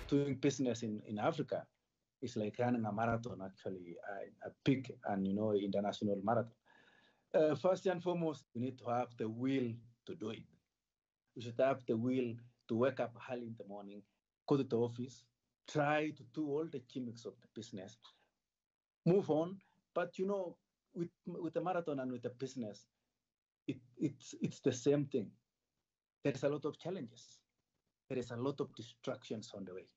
Doing business in Africa is like running a marathon, actually, a big and international marathon. First and foremost, you need to have the will to do it. You should have the will to wake up early in the morning, go to the office, try to do all the gimmicks of the business, move on. But with the marathon and with the business, it's the same thing. There's a lot of challenges. There is a lot of distractions on the way.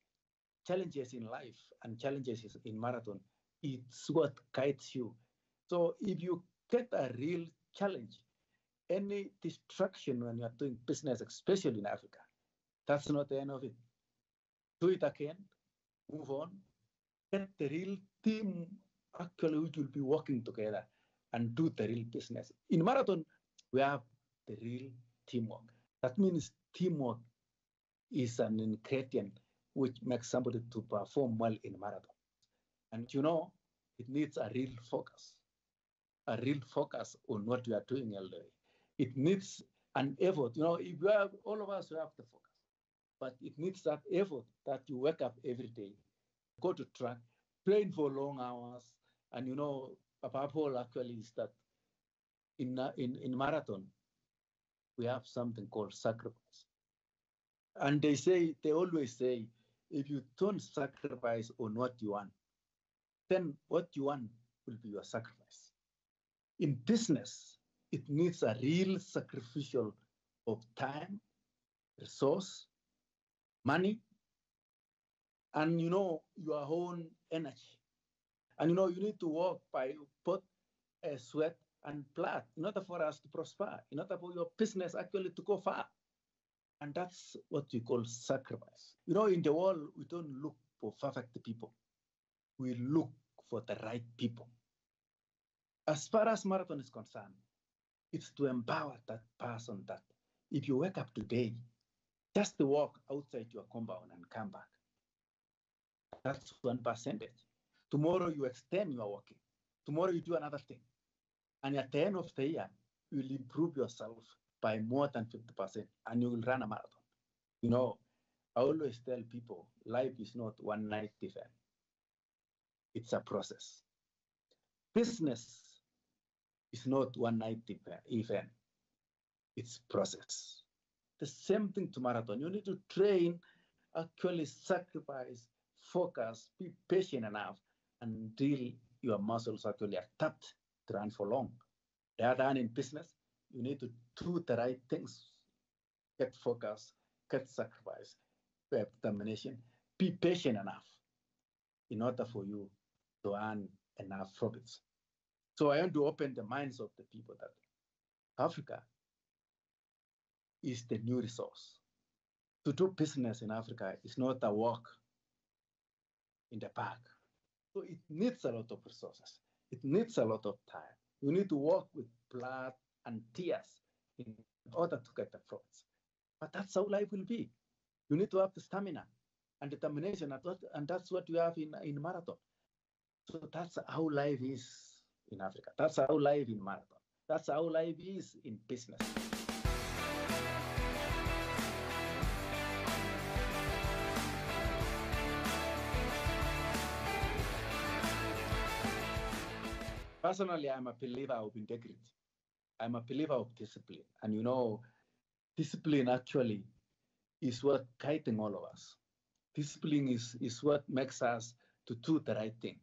Challenges in life and challenges in marathon, it's what guides you. So if you get a real challenge, any distraction when you are doing business, especially in Africa, that's not the end of it. Do it again, move on, get the real team actually which will be working together and do the real business. In marathon, we have the real teamwork. That means teamwork is an ingredient which makes somebody to perform well in marathon. And it needs a real focus on what you are doing all day. It needs an effort. If you have, all of us have the focus, but it needs that effort that you wake up every day, go to track, train for long hours. And above all, actually, is that in marathon, we have something called sacrifice. And they always say, if you don't sacrifice on what you want, then what you want will be your sacrifice. In business, it needs a real sacrificial of time, resource, money, and your own energy. And you need to work by both sweat and blood in order for us to prosper, in order for your business actually to go far. And that's what we call sacrifice. In the world, we don't look for perfect people. We look for the right people. As far as marathon is concerned, it's to empower that person that if you wake up today, just to walk outside your compound and come back. That's 1%. Tomorrow you extend your walking. Tomorrow you do another thing. And at the end of the year, you'll improve yourself by more than 50%, and you will run a marathon. I always tell people, life is not one night event. It's a process. Business is not one night event. It's process. The same thing to marathon. You need to train, actually sacrifice, focus, be patient enough until your muscles actually are tapped to run for long. The other hand, in business, you need to do the right things. Get focus, get sacrifice, have determination, be patient enough in order for you to earn enough profits. So I want to open the minds of the people that Africa is the new resource. To do business in Africa is not a walk in the park. So it needs a lot of resources. It needs a lot of time. You need to work with blood and tears in order to get the profits. But that's how life will be. You need to have the stamina and determination, and that's what you have in marathon. So that's how life is in Africa. That's how life in marathon. That's how life is in business. Personally, I'm a believer of integrity. I'm a believer of discipline. And discipline actually is what guiding all of us. Discipline is what makes us to do the right thing.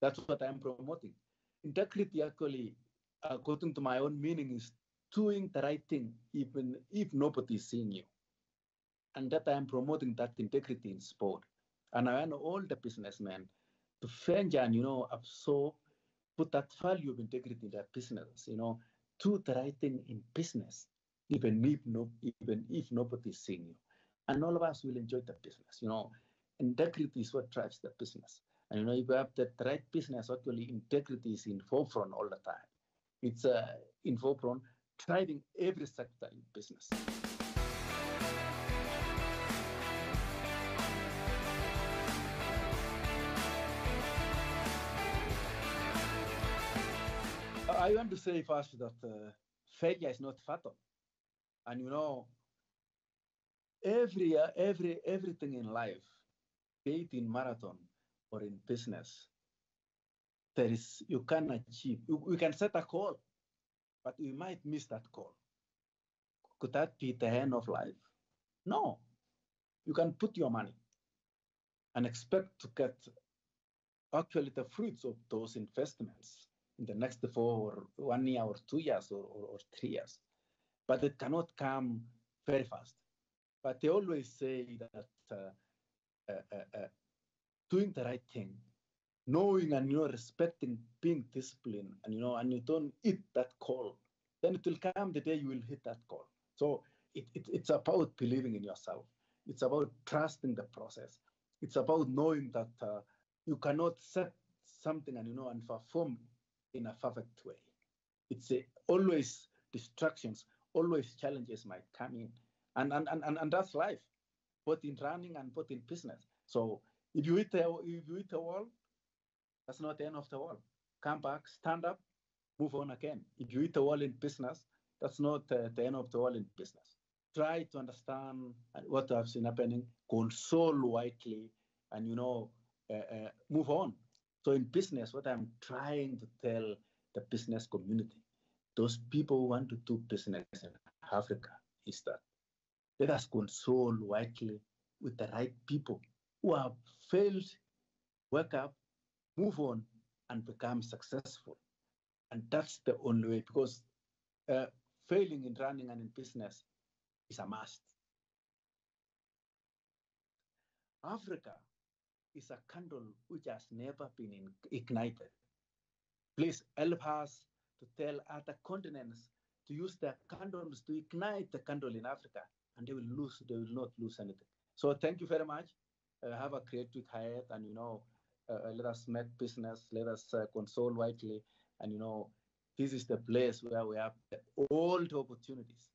That's what I'm promoting. Integrity actually, according to my own meaning, is doing the right thing even if nobody is seeing you. And that I'm promoting that integrity in sport. And I want all the businessmen to venture and, absorb, put that value of integrity in their business, do the right thing in business, even if nobody is seeing you. And all of us will enjoy the business. Integrity is what drives the business. And if you have the right business, actually integrity is in forefront all the time. It's in forefront, driving every sector in business. I want to say first that failure is not fatal. And everything in life, be it in marathon or in business, you can achieve. We can set a goal, but we might miss that goal. Could that be the end of life? No. You can put your money and expect to get actually the fruits of those investments in the next 1 year or 2 years or 3 years. But it cannot come very fast. But they always say that doing the right thing, knowing and respecting, being disciplined, and you don't hit that call, then it will come the day you will hit that call. So it's about believing in yourself. It's about trusting the process. It's about knowing that you cannot set something and perform in a perfect way. It's always distractions, always challenges might come in, and that's life, both in running and both in business. So if you hit the wall, that's not the end of the world. Come back, stand up, move on again. If you hit the wall in business, that's not the end of the world in business. Try to understand what I've seen happening, console widely, and move on. So in business, what I'm trying to tell the business community, those people who want to do business in Africa, is that let us console widely with the right people who have failed, wake up, move on, and become successful. And that's the only way, because failing in running and in business is a must. Africa is a candle which has never been ignited. Please help us to tell other continents to use their candles to ignite the candle in Africa, and they will not lose anything. So thank you very much. Have a great week ahead, and let us make business, let us console widely, and this is the place where we have all the opportunities